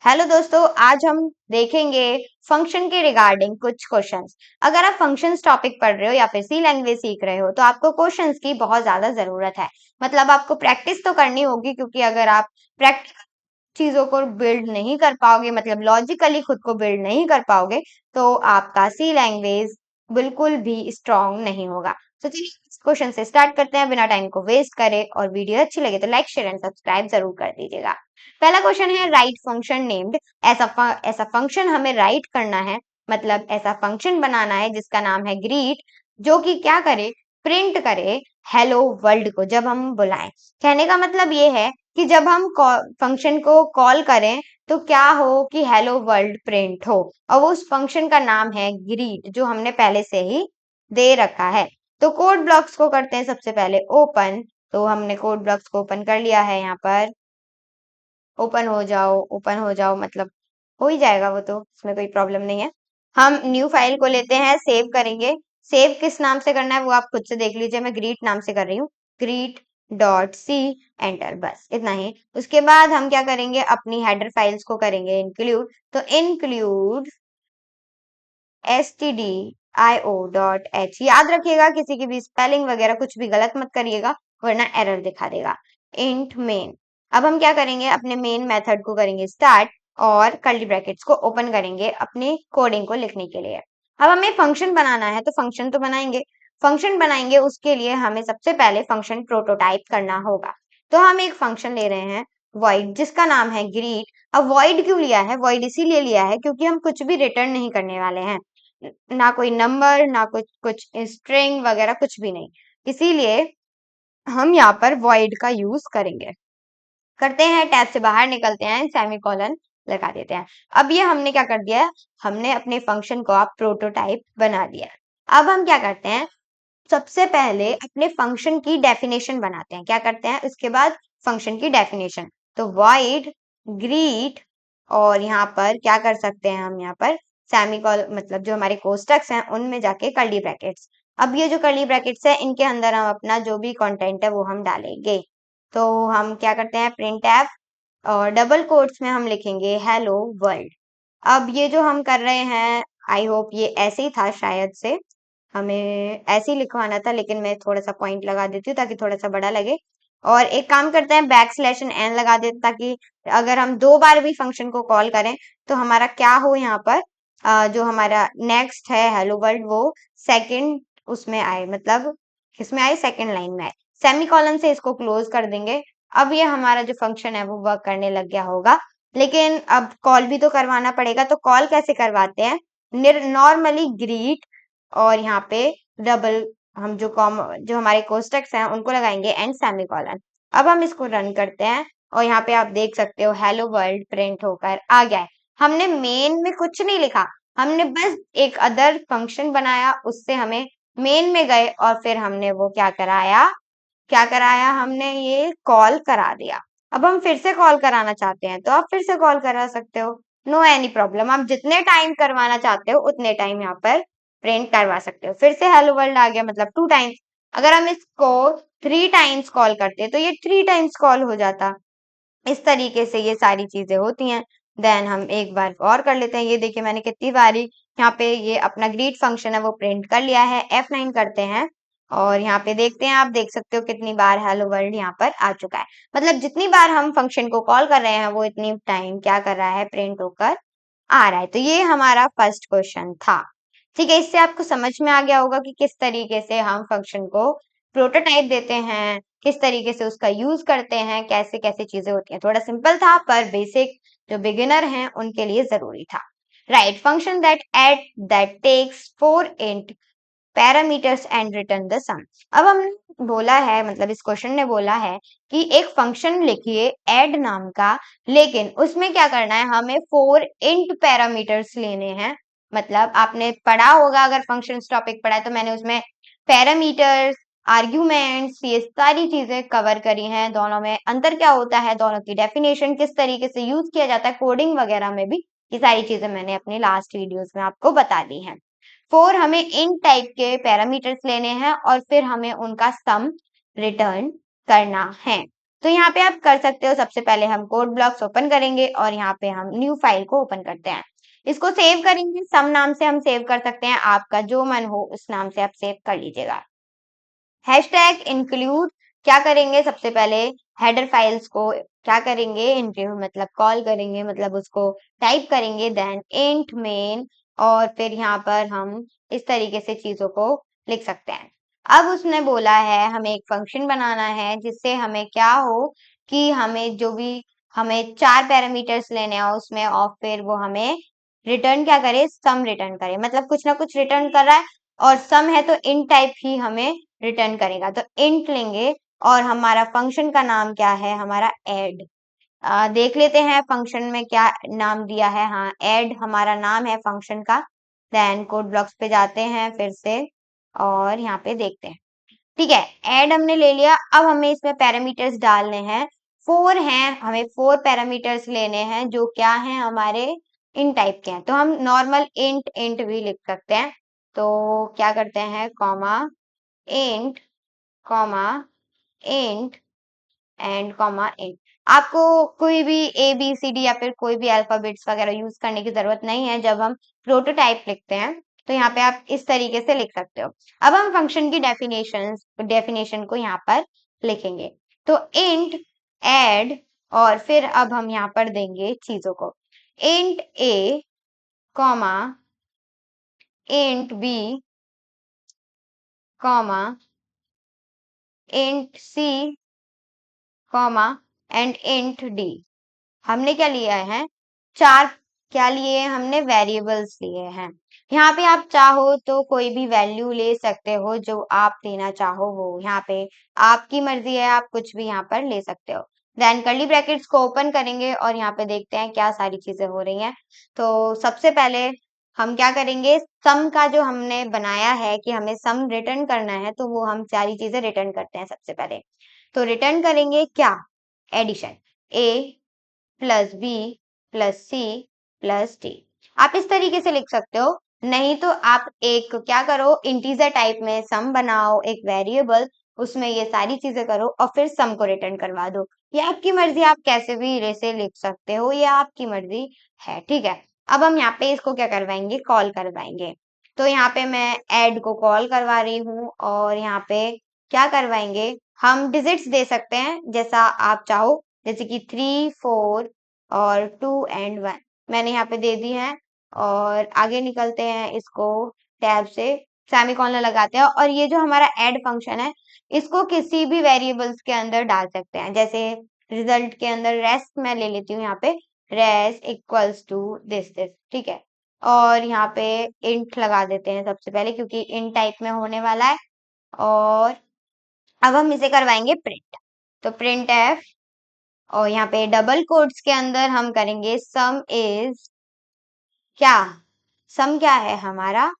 Hello दोस्तों, आज हम देखेंगे फंक्शन के रिगार्डिंग कुछ क्वेश्चंस। अगर आप फंक्शंस टॉपिक पढ़ रहे हो या फिर सी लैंग्वेज सीख रहे हो तो आपको क्वेश्चंस की बहुत ज्यादा जरूरत है। मतलब आपको प्रैक्टिस तो करनी होगी, क्योंकि अगर आप प्रैक्टिस चीजों को बिल्ड नहीं कर पाओगे, मतलब लॉजिकली खुद को बिल्ड नहीं कर पाओगे, तो आपका सी लैंग्वेज बिल्कुल भी स्ट्रांग नहीं होगा। तो चलिए इस क्वेश्चन से स्टार्ट करते हैं बिना टाइम को वेस्ट करे। और वीडियो अच्छी लगे तो लाइक शेयर एंड सब्सक्राइब जरूर कर दीजिएगा। पहला क्वेश्चन है राइट फंक्शन नेम्ड। ऐसा फंक्शन हमें राइट करना है, मतलब ऐसा फंक्शन बनाना है जिसका नाम है ग्रीट, जो कि क्या करे, प्रिंट करे हेलो वर्ल्ड को जब हम बुलाएं। कहने का मतलब ये है कि जब हम फंक्शन को कॉल करें तो क्या हो कि हेलो वर्ल्ड प्रिंट हो, और वो उस फंक्शन का नाम है ग्रीट, जो हमने पहले से ही दे रखा है। तो कोड ब्लॉक्स को करते हैं सबसे पहले ओपन। तो हमने कोड ब्लॉक्स को ओपन कर लिया है। यहाँ पर ओपन हो जाओ, ओपन हो जाओ, मतलब हो ही जाएगा वो, तो उसमें कोई प्रॉब्लम नहीं है। हम न्यू फाइल को लेते हैं, सेव करेंगे। सेव किस नाम से करना है वो आप खुद से देख लीजिए, मैं ग्रीट नाम से कर रही हूँ। ग्रीट डॉट सी, एंटर, बस इतना ही। उसके बाद हम क्या करेंगे, अपनी हेडर फाइल्स को करेंगे इंक्लूड। तो इंक्लूड stdio.h, याद रखिएगा किसी की भी स्पेलिंग वगैरह कुछ भी गलत मत करिएगा, वरना एरर दिखा देगा। Int main. अब हम क्या करेंगे, अपने मेन मेथड को करेंगे स्टार्ट और कर्ली ब्रैकेट्स को ओपन करेंगे अपनी कोडिंग को लिखने के लिए। अब हमें फंक्शन बनाना है, तो फंक्शन तो बनाएंगे। फंक्शन बनाएंगे उसके लिए हमें सबसे पहले फंक्शन प्रोटोटाइप करना होगा। तो हम एक फंक्शन ले रहे हैं void, जिसका नाम है ग्रीट। अब void क्यों लिया है, void इसीलिए लिया है क्योंकि हम कुछ भी रिटर्न नहीं करने वाले हैं, ना कोई नंबर, ना कुछ कुछ स्ट्रिंग वगैरह, कुछ भी नहीं। इसीलिए हम यहाँ पर void का यूज करेंगे। करते हैं, टैब से बाहर निकलते हैं, सेमीकोलन लगा देते हैं। अब ये हमने क्या कर दिया है, हमने अपने फंक्शन को आप प्रोटोटाइप बना दिया। अब हम क्या करते हैं, सबसे पहले अपने फंक्शन की डेफिनेशन बनाते हैं। क्या करते हैं उसके बाद, फंक्शन की डेफिनेशन। तो void greet, और यहाँ पर क्या कर सकते हैं हम, यहाँ पर सेमीकोल, मतलब जो हमारे कोष्टक्स हैं उनमें जाके कर्ली ब्रैकेट्स। अब ये जो कर्ली ब्रैकेट्स है इनके अंदर हम अपना जो भी कंटेंट है वो हम डालेंगे। तो हम क्या करते हैं, प्रिंट एफ, और डबल कोट्स में हम लिखेंगे हेलो वर्ल्ड। अब ये जो हम कर रहे हैं, आई होप ये ऐसे ही था, शायद से हमें ऐसे ही लिखवाना था, लेकिन मैं थोड़ा सा पॉइंट लगा देती हूँ ताकि थोड़ा सा बड़ा लगे। और एक काम करते हैं, बैक स्लैश एंड एन लगा देते, ताकि अगर हम दो बार भी फंक्शन को कॉल करें तो हमारा क्या हो, यहाँ पर जो हमारा नेक्स्ट है हेलो वर्ल्ड, वो सेकंड उसमें आए, मतलब किसमें आए, सेकंड लाइन में आए। सेमीकोलन से इसको क्लोज कर देंगे। अब ये हमारा जो फंक्शन है वो वर्क करने लग गया होगा। लेकिन अब कॉल भी तो करवाना पड़ेगा, तो कॉल कैसे करवाते हैं, नॉर्मली ग्रीट, और यहाँ पे डबल, हम जो हमारे कोष्टक्स हैं उनको लगाएंगे एंड सेमीकोलन। अब हम इसको रन करते हैं और यहाँ पे आप देख सकते हो हेलो वर्ल्ड प्रिंट होकर आ गया है। हमने मेन में कुछ नहीं लिखा, हमने बस एक अदर फंक्शन बनाया, उससे हमें मेन में गए और फिर हमने वो क्या कराया, हमने ये कॉल करा दिया। अब हम फिर से कॉल कराना चाहते हैं तो आप फिर से कॉल करा सकते हो, नो एनी प्रॉब्लम। आप जितने टाइम करवाना चाहते हो उतने टाइम यहाँ पर प्रिंट करवा सकते हो। फिर से हेलो वर्ल्ड आ गया, मतलब 2 टाइम्स। अगर हम इसको 3 टाइम्स कॉल करते तो ये 3 टाइम्स कॉल हो जाता। इस तरीके से ये सारी चीजें होती हैं। देन हम एक बार और कर लेते हैं, ये देखिए मैंने कितनी बारी यहाँ पे ये अपना ग्रीट फंक्शन है वो प्रिंट कर लिया है। F9 करते हैं और यहाँ पे देखते हैं, आप देख सकते हो कितनी बार हेलो वर्ल्ड यहाँ पर आ चुका है। मतलब जितनी बार हम फंक्शन को कॉल कर रहे हैं वो इतनी टाइम क्या कर रहा है, प्रिंट होकर आ रहा है। तो ये हमारा फर्स्ट क्वेश्चन था। ठीक है, इससे आपको समझ में आ गया होगा कि किस तरीके से हम फंक्शन को प्रोटोटाइप देते हैं, किस तरीके से उसका यूज करते हैं, कैसे कैसे चीजें होती हैं। थोड़ा सिंपल था पर बेसिक जो बिगिनर हैं उनके लिए जरूरी था। Write function that takes 4 int parameters and return the sum. अब हमने बोला है, मतलब इस क्वेश्चन ने बोला है कि एक फंक्शन लिखिए ऐड नाम का, लेकिन उसमें क्या करना है, हमें 4 int पैरामीटर्स लेने हैं। मतलब आपने पढ़ा होगा, अगर फंक्शंस टॉपिक पढ़ा है तो मैंने उसमें पैरामीटर्स, आर्ग्यूमेंट्स, ये सारी चीजें कवर करी हैं। दोनों में अंतर क्या होता है, दोनों की डेफिनेशन किस तरीके से यूज किया जाता है कोडिंग वगैरह में भी, ये सारी चीजें मैंने अपनी लास्ट वीडियोस में आपको बता दी हैं। 4 हमें इन टाइप के पैरामीटर्स लेने हैं और फिर हमें उनका सम रिटर्न करना है। तो यहाँ पे आप कर सकते हो, सबसे पहले हम कोड ब्लॉक्स ओपन करेंगे और यहाँ पे हम न्यू फाइल को ओपन करते हैं। इसको सेव करेंगे, सम नाम से हम सेव कर सकते हैं, आपका जो मन हो उस नाम से आप सेव कर लीजिएगा। हैशटैग इंक्लूड क्या करेंगे, सबसे पहले हेडर फाइल्स को क्या करेंगे, इंक्लूड मतलब कॉल करेंगे, मतलब उसको टाइप करेंगे, देन इंट मेन, और फिर यहाँ पर हम इस तरीके से चीजों को लिख सकते हैं। अब उसने बोला है हमें एक फंक्शन बनाना है जिससे हमें क्या हो कि हमें जो भी हमें 4 पैरामीटर्स लेने हैं उसमें, और फिर वो हमें रिटर्न क्या करे, सम रिटर्न करे, मतलब कुछ ना कुछ रिटर्न कर रहा है, और सम है तो इन टाइप ही हमें रिटर्न करेगा। तो इंट लेंगे और हमारा फंक्शन का नाम क्या है, हमारा ऐड। देख लेते हैं फंक्शन में क्या नाम दिया है। हाँ, ऐड हमारा नाम है फंक्शन का। देन कोड ब्लॉक्स पे जाते हैं फिर से और यहाँ पे देखते हैं। ठीक है, ऐड हमने ले लिया। अब हमें इसमें पैरामीटर्स डालने हैं, 4 हैं, हमें 4 पैरामीटर्स लेने हैं जो क्या हैं, हमारे इन टाइप के हैं। तो हम नॉर्मल इंट इंट भी लिख सकते हैं। तो क्या करते हैं, comma int, comma int and comma int. आपको कोई भी ए बी सी डी या फिर कोई भी अल्फाबेट्स वगैरह यूज करने की जरूरत नहीं है जब हम प्रोटोटाइप लिखते हैं। तो यहाँ पे आप इस तरीके से लिख सकते हो। अब हम फंक्शन की डेफिनेशन को यहाँ पर लिखेंगे। तो इंट ऐड, और फिर अब हम यहाँ पर देंगे चीजों को, int a, comma int b, comma int c, comma and int d. हमने क्या लिया है, 4 क्या लिए हैं, हमने वेरिएबल्स लिए हैं। यहाँ पे आप चाहो तो कोई भी वैल्यू ले सकते हो, जो आप लेना चाहो वो यहाँ पे आपकी मर्जी है, आप कुछ भी यहाँ पर ले सकते हो। देन कर्ली ब्रैकेट्स को ओपन करेंगे और यहाँ पे देखते हैं क्या सारी चीजें हो रही हैं। तो सबसे पहले हम क्या करेंगे, सम का जो हमने बनाया है कि हमें सम रिटर्न करना है, तो वो हम सारी चीजें रिटर्न करते हैं सबसे पहले। तो रिटर्न करेंगे क्या, addition, A plus B plus C plus D. आप इस तरीके से लिख सकते हो, नहीं तो आप एक क्या करो, इंटीजर टाइप में सम बनाओ, एक वेरिएबल, उसमें ये सारी चीजें करो और फिर सम को रिटर्न करवा दो। ये आपकी मर्जी, आप कैसे भी इसे लिख सकते हो, ये आपकी मर्जी है। ठीक है, अब हम यहाँ पे इसको क्या करवाएंगे, कॉल करवाएंगे। तो यहाँ पे मैं ऐड को कॉल करवा रही हूँ और यहाँ पे क्या करवाएंगे, हम डिजिट्स दे सकते हैं जैसा आप चाहो, जैसे कि 3 4 और 2 एंड 1 मैंने यहाँ पे दे दी है। और आगे निकलते हैं, इसको टैब से सेमीकोलन लगाते हैं, और ये जो हमारा ऐड फंक्शन है इसको किसी भी वेरिएबल्स के अंदर डाल सकते हैं। जैसे रिजल्ट के अंदर रेस्ट मैं ले लेती हूँ, यहाँ पे रेस्ट इक्वल्स टू दिस, ठीक है। और यहाँ पे इंट लगा देते हैं सबसे पहले, क्योंकि इन टाइप में होने वाला है। और अब हम इसे करवाएंगे प्रिंट। तो प्रिंट एफ, और यहाँ पे डबल कोट्स के अंदर हम करेंगे सम इज क्या, सम क्या है हमारा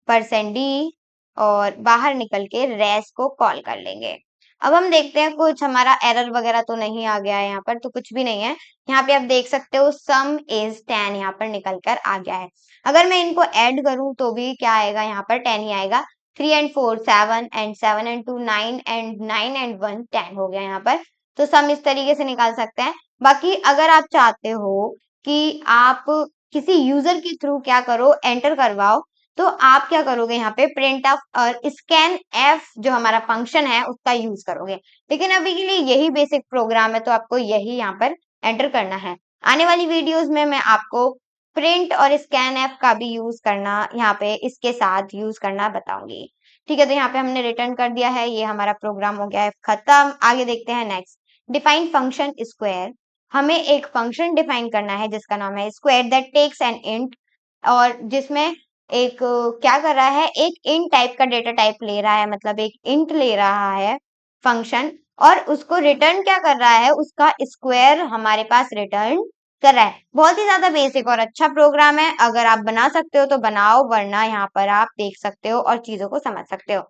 %d, और बाहर निकल के रेस को कॉल कर लेंगे। अब हम देखते हैं कुछ हमारा एरर वगैरह तो नहीं आ गया है, यहाँ पर तो कुछ भी नहीं है। यहाँ पे आप देख सकते हो सम इज 10 यहाँ पर निकल कर आ गया है। अगर मैं इनको ऐड करूं तो भी क्या आएगा, यहाँ पर 10 ही आएगा। 3 and 4 7 and 7 and 2 9 and 9 and 1 10 हो गया यहाँ पर। तो सम इस तरीके से निकाल सकते हैं। बाकी अगर आप चाहते हो कि आप किसी यूजर के थ्रू क्या करो, एंटर करवाओ, तो आप क्या करोगे, यहाँ पे प्रिंट ऑफ और स्कैन एफ जो हमारा फंक्शन है उसका यूज करोगे। लेकिन अभी के लिए यही बेसिक प्रोग्राम है, तो आपको यही यहाँ पर एंटर करना है। आने वाली वीडियोस में मैं आपको प्रिंट और स्कैन एफ का भी यूज करना, यहाँ पे इसके साथ यूज करना बताऊंगी। ठीक है, तो यहाँ पे हमने रिटर्न कर दिया है, ये हमारा प्रोग्राम हो गया है खत्म। आगे देखते हैं नेक्स्ट, डिफाइन फंक्शन स्क्वायर। हमें एक फंक्शन डिफाइन करना है जिसका नाम है square that takes an int, और जिसमें एक क्या कर रहा है, एक इंट टाइप का डेटा टाइप ले रहा है, मतलब एक इंट ले रहा है फंक्शन, और उसको रिटर्न क्या कर रहा है, उसका स्क्वायर हमारे पास रिटर्न कर रहा है। बहुत ही ज्यादा बेसिक और अच्छा प्रोग्राम है, अगर आप बना सकते हो तो बनाओ, वरना यहाँ पर आप देख सकते हो और चीजों को समझ सकते हो।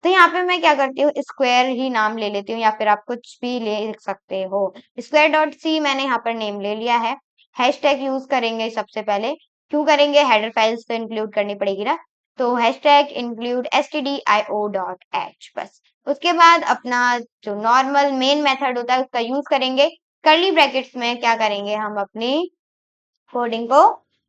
तो यहाँ पे मैं क्या करती हूँ, स्क्वायर ही नाम ले लेती हूँ, या फिर आप कुछ भी ले सकते हो। स्क्वायर डॉट सी मैंने यहाँ पर नेम ले लिया है। हैशटैग यूज करेंगे सबसे पहले, क्यों करेंगे, हेडर फाइल्स तो इंक्लूड करनी पड़ेगी ना। तो हैशटैग इंक्लूड stdio.h, बस उसके बाद अपना जो नॉर्मल मेन मेथड होता है उसका यूज करेंगे। कर्ली ब्रैकेट्स में क्या करेंगे, हम अपनी कोडिंग को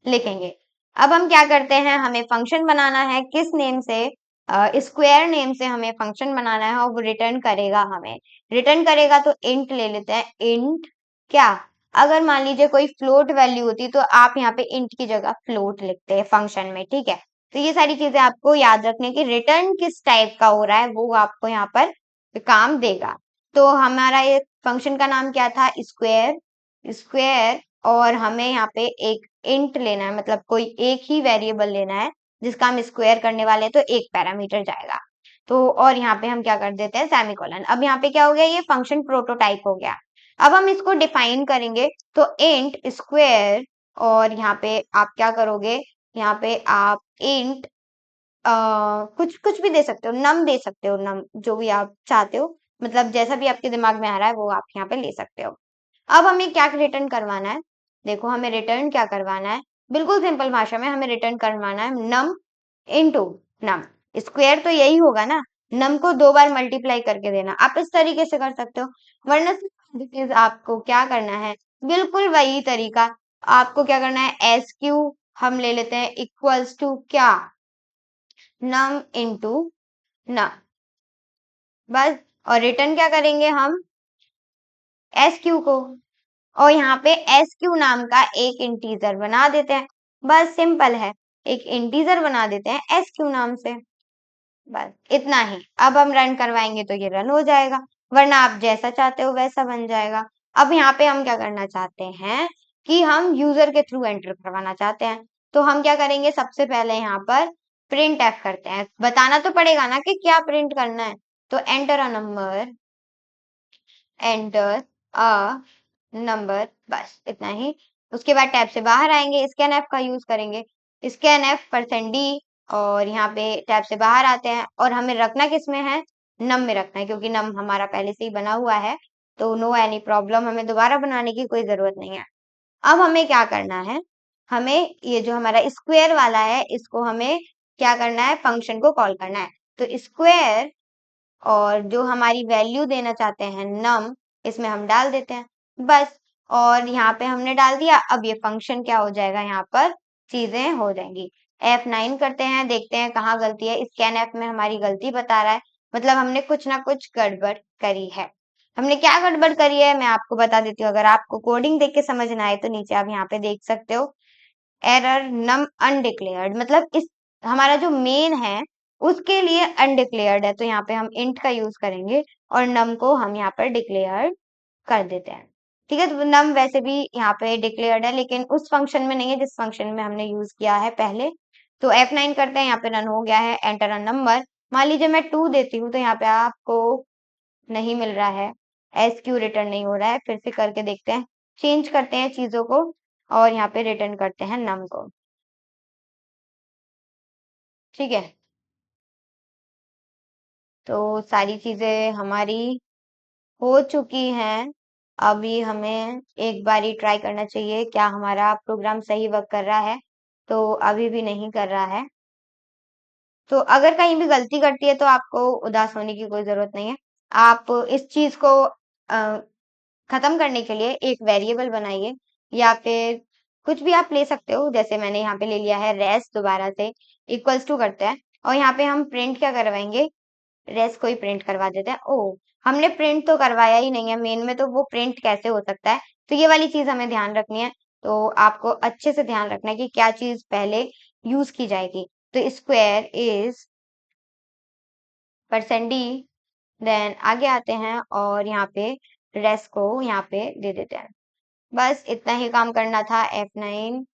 लिखेंगे। अब हम क्या करते हैं, हमें फंक्शन बनाना है, किस नेम से, स्क्वायर नेम से हमें फंक्शन बनाना है और वो रिटर्न करेगा, हमें रिटर्न करेगा तो इंट ले लेते हैं। इंट क्या, अगर मान लीजिए कोई फ्लोट वैल्यू होती तो आप यहाँ पे इंट की जगह फ्लोट लिखते हैं फंक्शन में, ठीक है। तो ये सारी चीजें आपको याद रखने की, रिटर्न किस टाइप का हो रहा है वो आपको यहाँ पर काम देगा। तो हमारा ये फंक्शन का नाम क्या था, स्क्वायर। स्क्वायर, और हमें यहाँ पे एक इंट लेना है, मतलब कोई एक ही वेरिएबल लेना है जिसका हम स्क्वायर करने वाले हैं, तो एक पैरामीटर जाएगा। तो और यहाँ पे हम क्या कर देते हैं, सेमीकोलन। अब यहाँ पे क्या हो गया, ये फंक्शन प्रोटोटाइप हो गया। अब हम इसको डिफाइन करेंगे, तो इंट स्क्वायर, और यहाँ पे आप क्या करोगे, यहाँ पे आप इंट कुछ कुछ भी दे सकते हो, नम दे सकते हो, नम जो भी आप चाहते हो, मतलब जैसा भी आपके दिमाग में आ रहा है वो आप यहाँ पे ले सकते हो। अब हमें क्या रिटर्न करवाना है, देखो हमें रिटर्न क्या करवाना है, बिल्कुल सिंपल भाषा में हमें रिटर्न करवाना है नम इनटू नम। स्क्वायर तो यही होगा ना, नम को 2 बार मल्टीप्लाई करके देना, आप इस तरीके से कर सकते हो। वरना सिर्फ आपको क्या करना है, बिल्कुल वही तरीका, आपको क्या करना है, एस क्यू हम ले लेते हैं इक्वल्स टू क्या, नम इनटू नम, बस। और रिटर्न क्या करेंगे हम, एस क्यू को, और यहाँ पे एस क्यू नाम का एक इंटीजर बना देते हैं, बस सिंपल है, एक इंटीजर बना देते हैं एस क्यू नाम से, बस इतना ही। अब हम रन करवाएंगे तो ये रन हो जाएगा, वरना आप जैसा चाहते हो वैसा बन जाएगा। अब यहाँ पे हम क्या करना चाहते हैं कि हम यूजर के थ्रू एंटर करवाना चाहते हैं, तो हम क्या करेंगे, सबसे पहले यहाँ पर प्रिंट एफ करते हैं, बताना तो पड़ेगा ना कि क्या प्रिंट करना है, तो enter a number, enter a number, बस इतना ही। उसके बाद टैब से बाहर आएंगे, स्कैन एफ का यूज करेंगे, स्कैन एफ %d, और यहाँ पे टैब से बाहर आते हैं, और हमें रखना किस में है, नम में रखना है, क्योंकि नम हमारा पहले से ही बना हुआ है, तो नो एनी प्रॉब्लम, हमें दोबारा बनाने की कोई जरूरत नहीं है। अब हमें क्या करना है, हमें ये जो हमारा स्क्वायर वाला है इसको हमें क्या करना है, फंक्शन को कॉल करना है, तो स्क्वायर, और जो हमारी वैल्यू देना चाहते हैं नम, इसमें हम डाल देते हैं, बस। और यहाँ पे हमने डाल दिया, अब ये फंक्शन क्या हो जाएगा, यहाँ पर चीजें हो जाएंगी। F9 करते हैं, देखते हैं कहाँ गलती है, स्कैन एफ में हमारी गलती बता रहा है, मतलब हमने कुछ ना कुछ गड़बड़ करी है। हमने क्या गड़बड़ करी है मैं आपको बता देती हूँ, अगर आपको कोडिंग देख के समझ ना आए तो नीचे आप यहाँ पे देख सकते हो, एरर नम अनडिक्लेयर्ड, मतलब इस हमारा जो मेन है उसके लिए अनडिक्लेयर्ड है, तो यहाँ पे हम इंट का यूज करेंगे और नम को हम यहाँ पर डिक्लेयर कर देते हैं, ठीक है। तो नम वैसे भी यहाँ पे डिक्लेयर्ड है, लेकिन उस फंक्शन में नहीं है जिस फंक्शन में हमने यूज किया है पहले। तो F9 करते हैं, यहाँ पे रन हो गया है, एंटर अ नंबर, मान लीजिए मैं 2 देती हूँ तो यहाँ पे आपको नहीं मिल रहा है, एस क्यू रिटर्न नहीं हो रहा है, फिर से करके देखते हैं, चेंज करते हैं चीजों को, और यहाँ पे रिटर्न करते हैं नम को, ठीक है। तो सारी चीजें हमारी हो चुकी हैं, अभी हमें एक बारी ट्राई करना चाहिए क्या हमारा प्रोग्राम सही वर्क कर रहा है, तो अभी भी नहीं कर रहा है। तो अगर कहीं भी गलती करती है तो आपको उदास होने की कोई जरूरत नहीं है, आप इस चीज को खत्म करने के लिए एक वेरिएबल बनाइए, या फिर कुछ भी आप ले सकते हो, जैसे मैंने यहाँ पे ले लिया है रेस, दोबारा से इक्वल्स टू करते हैं, और यहाँ पे हम प्रिंट क्या करवाएंगे, रेस को ही प्रिंट करवा देते हैं। ओ, हमने प्रिंट तो करवाया ही नहीं है मेन में, तो वो प्रिंट कैसे हो सकता है, तो ये वाली चीज हमें ध्यान रखनी है। तो आपको अच्छे से ध्यान रखना है कि क्या चीज पहले यूज की जाएगी, तो स्क्वायर इज %d, देन आगे आते हैं और यहाँ पे रेस को यहाँ पे दे देते हैं, बस इतना ही काम करना था। F9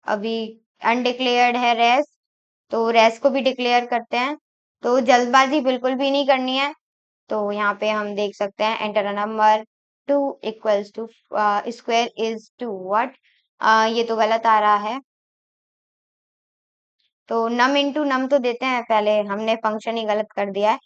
अभी अनडिक्लेयर्ड है रेस, तो रेस को भी डिक्लेयर करते हैं, तो जल्दबाजी बिल्कुल भी नहीं करनी है। तो यहाँ पे हम देख सकते हैं, enter a number, 2 equals to square is 2 what, ये तो गलत आ रहा है, तो नम इंटू नम तो देते हैं, पहले हमने फंक्शन ही गलत कर दिया है।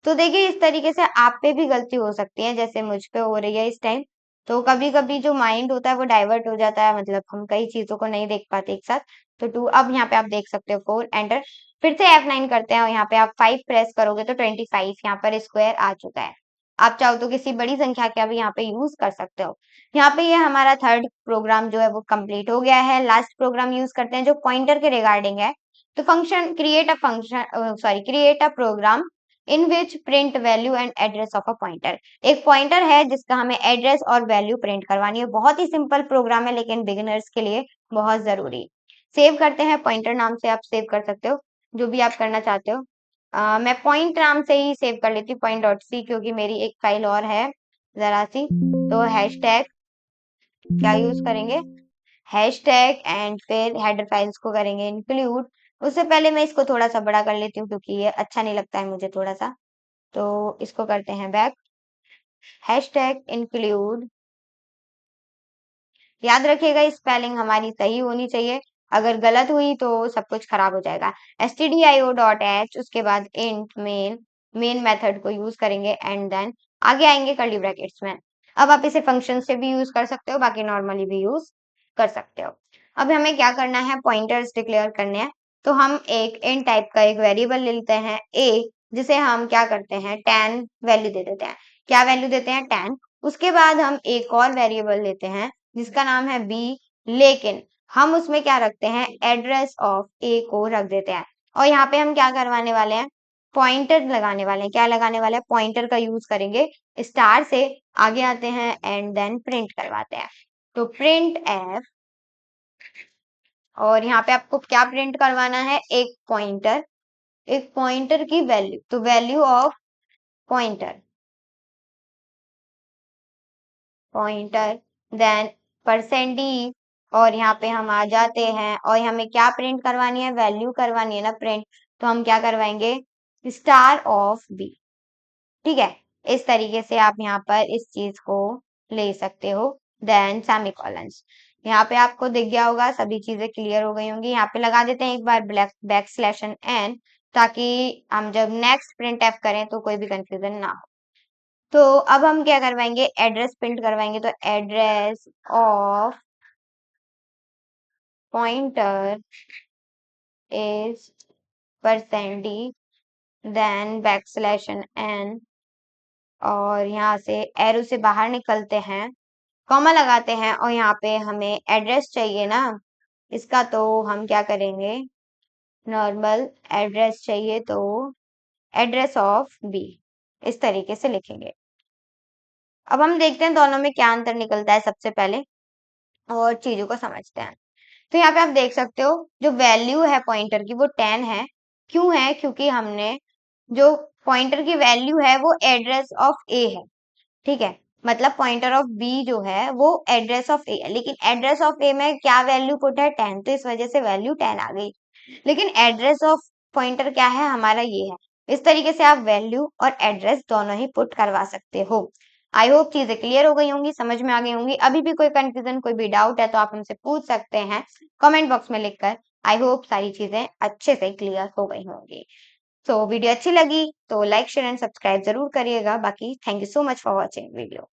तो देखिए इस तरीके से आप पे भी गलती हो सकती है, जैसे मुझ पे हो रही है इस टाइम, तो कभी कभी जो माइंड होता है वो डाइवर्ट हो जाता है, मतलब हम कई चीजों को नहीं देख पाते एक साथ। तो 2, अब यहाँ पे आप देख सकते हो 4, एंटर। फिर से F9 करते हैं और यहाँ पे आप 5 प्रेस करोगे तो 25 यहाँ पर स्क्वायर आ चुका है। आप चाहो तो किसी बड़ी संख्या का भी यहाँ पे यूज कर सकते हो। यहाँ पे ये हमारा थर्ड प्रोग्राम जो है वो कंप्लीट हो गया है। लास्ट प्रोग्राम यूज करते हैं जो पॉइंटर के रिगार्डिंग है। तो create a program in which print value and address of a pointer. एक पॉइंटर है जिसका हमें एड्रेस और वैल्यू प्रिंट करवानी है। बहुत ही सिंपल प्रोग्राम है लेकिन बिगिनर्स के लिए बहुत जरूरी। सेव करते हैं, पॉइंटर नाम से आप सेव कर सकते हो जो भी आप करना चाहते हो। मैं पॉइंट नाम से ही सेव कर लेती हूँ, point.c, क्योंकि मेरी एक फाइल और है जरा सी। तो हैशटैग क्या यूज करेंगे, हैशटैग, एंड फिर हेडर फाइल्स को करेंगे इंक्लूड। उससे पहले मैं इसको थोड़ा सा बड़ा कर लेती हूँ क्योंकि ये अच्छा नहीं लगता है मुझे थोड़ा सा। तो इसको करते हैं बैक, हैशटैग इंक्लूड। याद रखिएगा स्पेलिंग हमारी सही होनी चाहिए, अगर गलत हुई तो सब कुछ खराब हो जाएगा। stdio.h, उसके बाद इंट मेन मेथड को यूज करेंगे एंड देन आगे आएंगे कर्ली ब्रैकेट्स में। अब आप इसे फंक्शन से भी यूज कर सकते हो, बाकी नॉर्मली भी यूज कर सकते हो। अब हमें क्या करना है, पॉइंटर्स डिक्लेयर करने हैं। तो हम एक int टाइप का एक वेरिएबल ले लेते हैं a, जिसे हम क्या करते हैं 10 वैल्यू दे देते हैं। क्या वैल्यू देते हैं 10। उसके बाद हम एक और वेरिएबल लेते हैं जिसका नाम है b, लेकिन हम उसमें क्या रखते हैं, एड्रेस ऑफ a को रख देते हैं। और यहाँ पे हम क्या करवाने वाले हैं, पॉइंटर लगाने वाले हैं। क्या लगाने वाले हैं, पॉइंटर का यूज करेंगे। स्टार से आगे आते हैं एंड देन प्रिंट करवाते हैं। तो प्रिंट एफ, और यहाँ पे आपको क्या प्रिंट करवाना है, एक पॉइंटर की वैल्यू। तो value of pointer, then %d, और यहाँ पे हम आ जाते हैं और हमें क्या प्रिंट करवानी है, वैल्यू करवानी है ना प्रिंट। तो हम क्या करवाएंगे, स्टार ऑफ b। ठीक है, इस तरीके से आप यहाँ पर इस चीज को ले सकते हो। देन सेमीकोलंस, यहाँ पे आपको दिख गया होगा, सभी चीजें क्लियर हो गई होंगी। यहाँ पे लगा देते हैं एक बार बैकस्लैश n, ताकि हम जब नेक्स्ट प्रिंट एफ करें तो कोई भी कंफ्यूजन ना हो। तो अब हम क्या करवाएंगे, एड्रेस प्रिंट करवाएंगे। तो address of pointer is %d, then backslash n, और यहाँ से एरो से बाहर निकलते हैं, कॉमा लगाते हैं, और यहाँ पे हमें एड्रेस चाहिए ना इसका, तो हम क्या करेंगे, नॉर्मल एड्रेस चाहिए तो एड्रेस ऑफ b, इस तरीके से लिखेंगे। अब हम देखते हैं दोनों में क्या अंतर निकलता है सबसे पहले, और चीजों को समझते हैं। तो यहाँ पे आप देख सकते हो जो वैल्यू है पॉइंटर की वो 10 है। क्यों है, क्योंकि हमने जो पॉइंटर की वैल्यू है वो एड्रेस ऑफ a है। ठीक है, मतलब पॉइंटर ऑफ b जो है वो एड्रेस ऑफ a है, लेकिन एड्रेस ऑफ a में क्या वैल्यू पुट है 10, तो इस वजह से वैल्यू 10 आ गई। लेकिन एड्रेस ऑफ पॉइंटर क्या है हमारा, ये है। इस तरीके से आप वैल्यू और एड्रेस दोनों ही पुट करवा सकते हो। आई होप चीजें क्लियर हो गई होंगी, समझ में आ गई होंगी। अभी भी कोई कंफ्यूजन, कोई भी डाउट है तो आप हमसे पूछ सकते हैं कमेंट बॉक्स में लिखकर। आई होप सारी चीजें अच्छे से क्लियर हो गई होंगी। वीडियो अच्छी लगी तो लाइक शेयर एंड सब्सक्राइब जरूर करिएगा। बाकी thank you so much for watching video.